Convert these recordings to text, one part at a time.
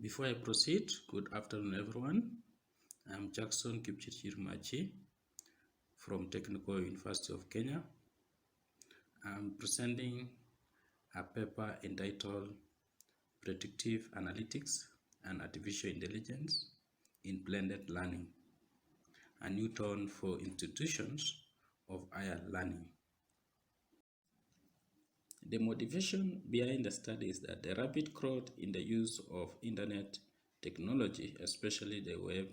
Before I proceed, good afternoon everyone. I'm Jackson Kipchirchir Machii from Technical University of Kenya. I'm presenting a paper entitled Predictive Analytics and Artificial Intelligence in Blended Learning, a new tone for institutions of higher learning. The motivation behind the study is that the rapid growth in the use of internet technology, especially the web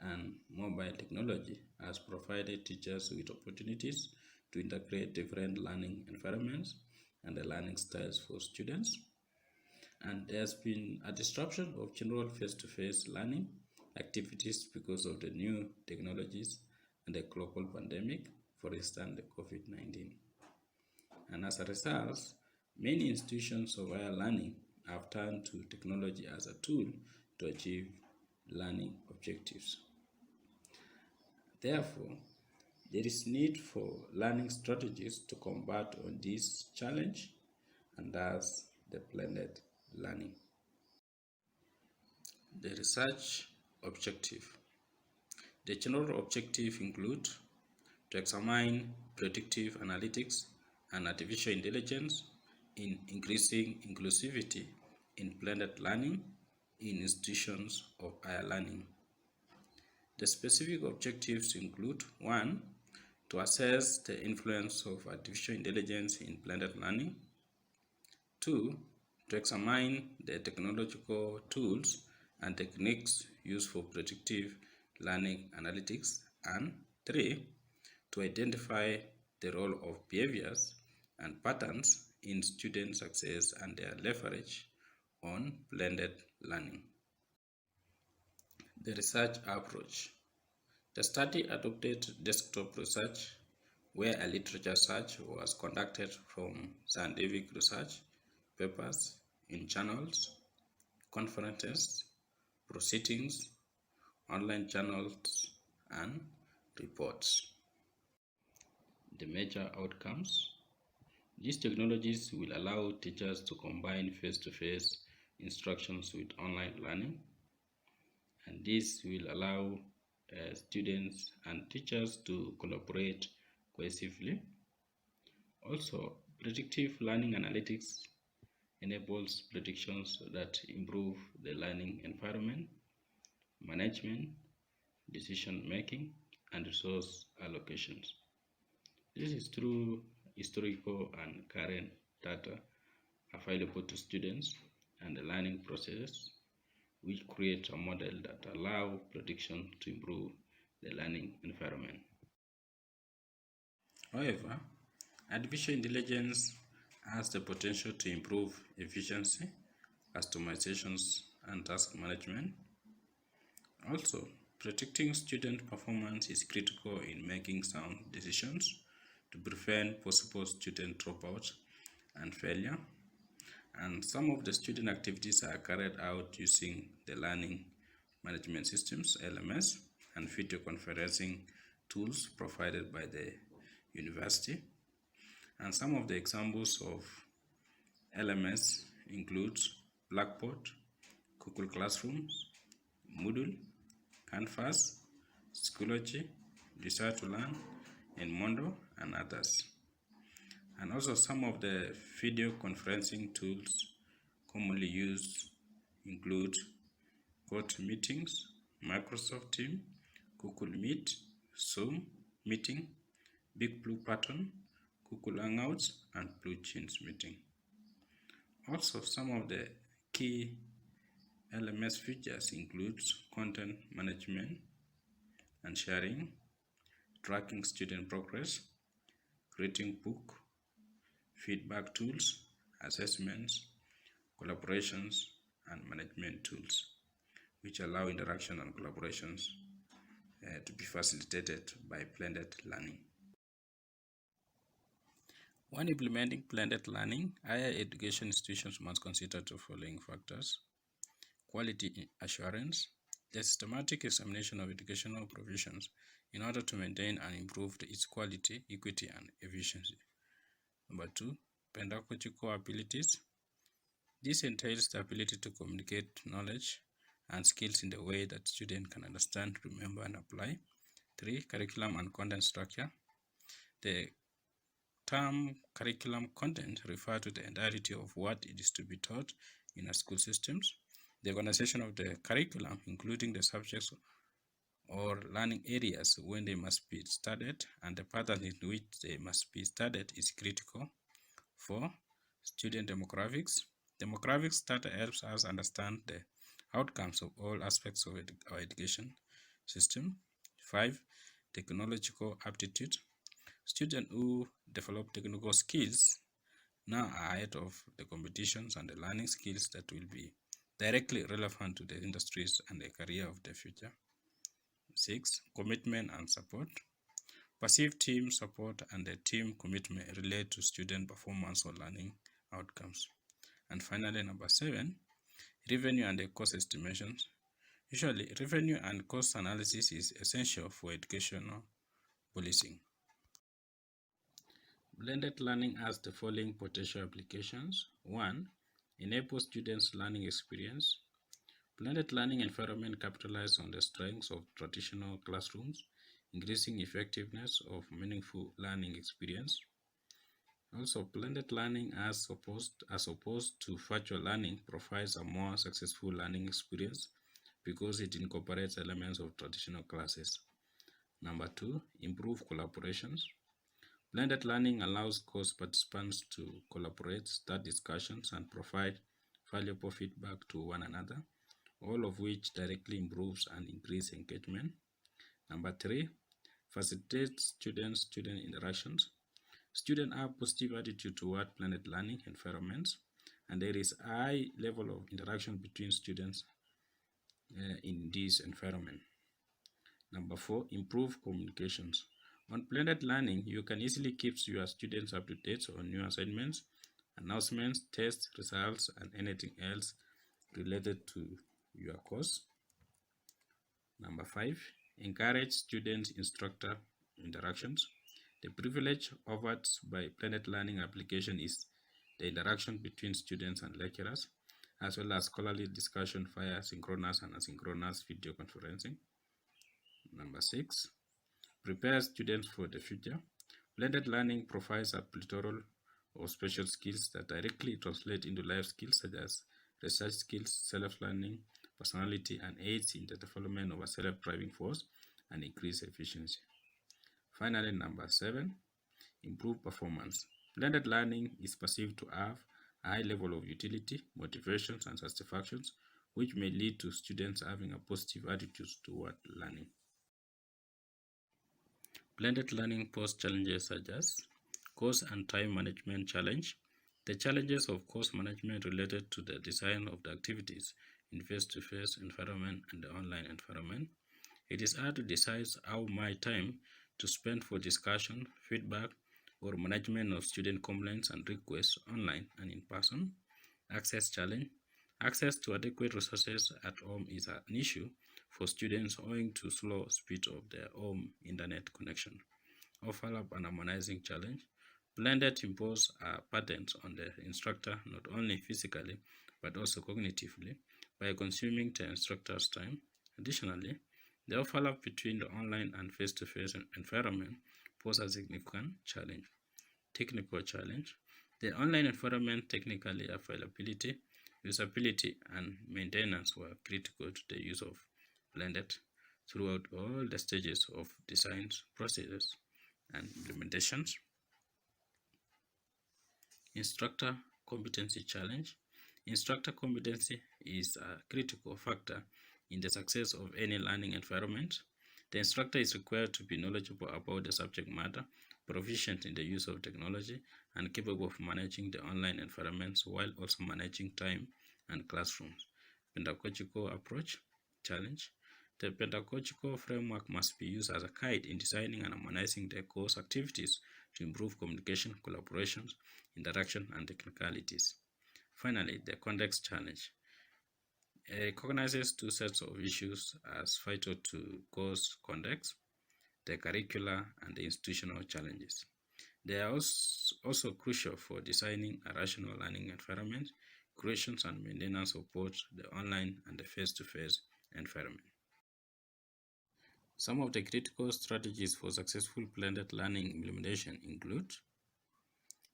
and mobile technology, has provided teachers with opportunities to integrate different learning environments and the learning styles for students. And there has been a disruption of general face-to-face learning activities because of the new technologies and the global pandemic, for instance, the COVID-19. And as a result, many institutions of higher learning have turned to technology as a tool to achieve learning objectives. Therefore, there is need for learning strategies to combat on this challenge, and thus the blended learning. The research objective. The general objective include to examine predictive analytics and artificial intelligence in increasing inclusivity in blended learning in institutions of higher learning. The specific objectives include 1. To assess the influence of artificial intelligence in blended learning. 2. To examine the technological tools and techniques used for predictive learning analytics. And 3. To identify the role of behaviors and patterns in student success and their leverage on blended learning. The research approach. The study adopted desktop research, where a literature search was conducted from scientific research papers in journals, conferences, proceedings, online journals, and reports. The major outcomes. These technologies will allow teachers to combine face-to-face instructions with online learning, and this will allow students and teachers to collaborate cohesively. Also, predictive learning analytics enables predictions that improve the learning environment, management, decision making, and resource allocations. This is through historical and current data available to students and the learning process, which create a model that allow prediction to improve the learning environment. However, artificial intelligence has the potential to improve efficiency, customizations, and task management. Also, predicting student performance is critical in making sound decisions to prevent possible student dropout and failure. And some of the student activities are carried out using the learning management systems, LMS, and video conferencing tools provided by the university. And some of the examples of LMS include Blackboard, Google Classrooms, Moodle, Canvas, Schoology, Desire to Learn, Edmodo, and others. And also some of the video conferencing tools commonly used include GoToMeetings, Microsoft Teams, Google Meet, Zoom Meeting, Big Blue Button, Google Hangouts, and Blue Jeans Meeting. Also, some of the key LMS features include content management and sharing, tracking student progress, creating book, feedback tools, assessments, collaborations, and management tools, which allow interaction and collaborations to be facilitated by blended learning. When implementing blended learning, higher education institutions must consider the following factors: quality assurance, the systematic examination of educational provisions in order to maintain and improve its quality, equity, and efficiency. Number 2, pedagogical abilities, This entails the ability to communicate knowledge and skills in the way that students can understand, remember, and apply. 3. Curriculum and content structure. The term curriculum content refers to the entirety of what it is to be taught in a school systems. The organization of the curriculum, including the subjects or learning areas when they must be studied and the pattern in which they must be studied, is critical. 4. Student demographics. Demographics data helps us understand the outcomes of all aspects of our education system. 5. Technological aptitude. Students who develop technical skills now are ahead of the competitions and the learning skills that will be directly relevant to the industries and the career of the future. 6. Commitment and support. Passive team support and the team commitment relate to student performance or learning outcomes. And finally, number 7, revenue and the cost estimations. Usually, revenue and cost analysis is essential for educational policing. Blended learning has the following potential applications. 1. Enable students' learning experience. Blended learning environment capitalize on the strengths of traditional classrooms, increasing effectiveness of meaningful learning experience. Also, blended learning as opposed to virtual learning provides a more successful learning experience because it incorporates elements of traditional classes. Number 2, improve collaborations. Blended learning allows course participants to collaborate, start discussions, and provide valuable feedback to one another, all of which directly improves and increases engagement. Number 3, facilitate student-student interactions. Students have positive attitude toward blended learning environments, and there is a high level of interaction between students in this environment. Number 4, improve communications. On blended learning, you can easily keep your students up to date on new assignments, announcements, test results, and anything else related to your course. Number 5, encourage student-instructor interactions. The privilege offered by blended learning application is the interaction between students and lecturers, as well as scholarly discussion via synchronous and asynchronous video conferencing. Number 6, prepare students for the future. Blended learning provides a plethora of special skills that directly translate into life skills such as research skills, self-learning, personality, and aids in the development of a self-driving force and increase efficiency. Finally, number 7, improve performance. Blended learning is perceived to have a high level of utility, motivations, and satisfactions, which may lead to students having a positive attitude toward learning. Blended learning poses challenges such as course and time management challenge. The challenges of course management related to the design of the activities in face-to-face environment and the online environment. It is hard to decide how much time to spend for discussion, feedback, or management of student complaints and requests online and in person. Access challenge. Access to adequate resources at home is an issue for students owing to slow speed of their home internet connection. Overlap and harmonizing challenge. Blended impose patterns on the instructor not only physically but also cognitively by consuming the instructor's time. Additionally, the overlap between the online and face-to-face environment poses a significant challenge. Technical challenge. The online environment technically availability, usability, and maintenance were critical to the use of blended throughout all the stages of design processes and implementations. Instructor competency challenge. Instructor competency is a critical factor in the success of any learning environment. The instructor is required to be knowledgeable about the subject matter, proficient in the use of technology, and capable of managing the online environments while also managing time and classrooms. Pedagogical approach challenge. The pedagogical framework must be used as a guide in designing and harmonizing the course activities to improve communication, collaborations, interaction, and technicalities. Finally, the context challenge. It recognizes two sets of issues as vital to course context, the curricular and the institutional challenges. They are also crucial for designing a rational learning environment, creation and maintenance of both the online and the face-to-face environment. Some of the critical strategies for successful blended learning implementation include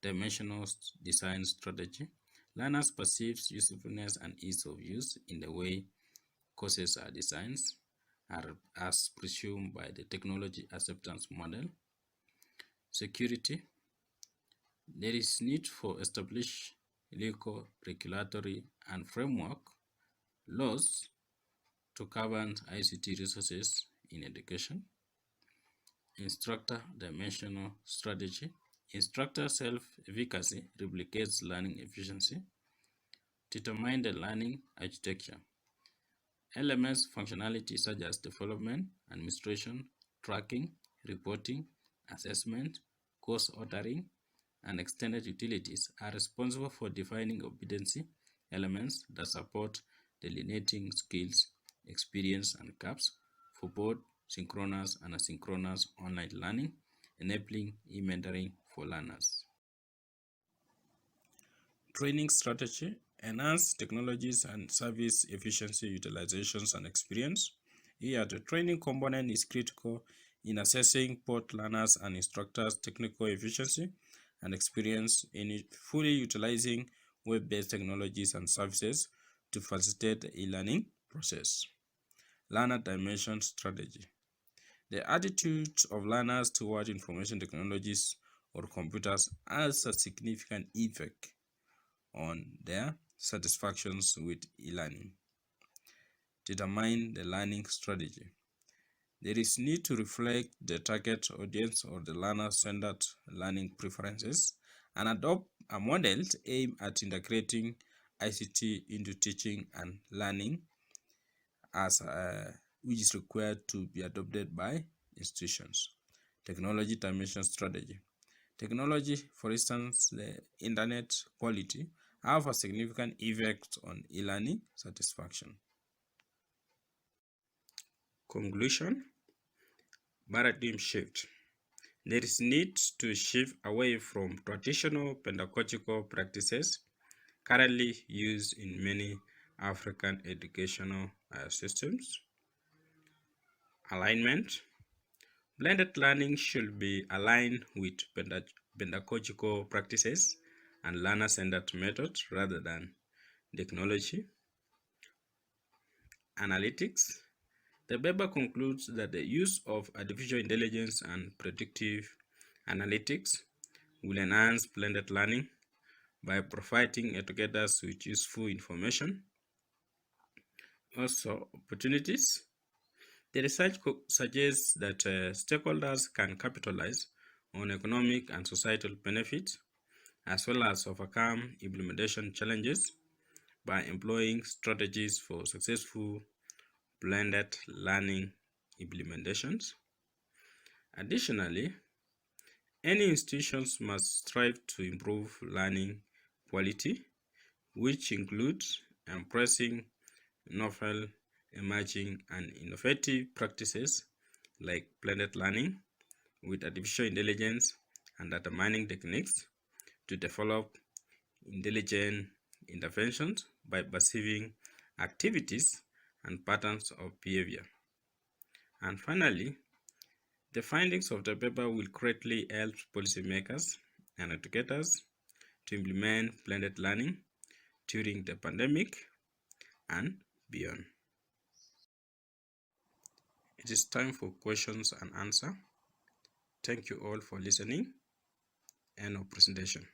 dimensional design strategy. Learners perceive usefulness and ease of use in the way courses are designed as presumed by the technology acceptance model. Security. There is need for establish legal, regulatory, and framework laws to govern ICT resources in education. Instructor dimensional strategy. Instructor self-efficacy replicates learning efficiency. Determine the learning architecture. LMS functionality such as development, administration, tracking, reporting, assessment, course ordering, and extended utilities are responsible for defining competency elements that support delineating skills, experience, and gaps for both synchronous and asynchronous online learning, enabling e-mentoring for learners. Training strategy, enhance technologies and service efficiency utilizations and experience. Here, the training component is critical in assessing both learners and instructors' technical efficiency and experience in fully utilizing web-based technologies and services to facilitate the e-learning process. Learner dimension strategy. The attitude of learners toward information technologies or computers has a significant effect on their satisfactions with e-learning. Determine the learning strategy. There is need to reflect the target audience or the learner-centered learning preferences and adopt a model aimed at integrating ICT into teaching and learning which is required to be adopted by institutions. Technology dimension strategy. Technology, for instance, the internet quality, have a significant effect on e-learning satisfaction. Conclusion. Paradigm shift. There is need to shift away from traditional pedagogical practices currently used in many African educational systems. Alignment. Blended learning should be aligned with pedagogical practices and learner-centered methods rather than technology. Analytics. The paper concludes that the use of artificial intelligence and predictive analytics will enhance blended learning by providing educators with useful information. Also, opportunities. The research suggests that stakeholders can capitalize on economic and societal benefits as well as overcome implementation challenges by employing strategies for successful blended learning implementations. Additionally, any institutions must strive to improve learning quality, which includes embracing novel, emerging, and innovative practices like blended learning with artificial intelligence and data mining techniques to develop intelligent interventions by perceiving activities and patterns of behavior. And finally, the findings of the paper will greatly help policymakers and educators to implement blended learning during the pandemic and beyond. It is time for questions and answer. Thank you all for listening. End of presentation.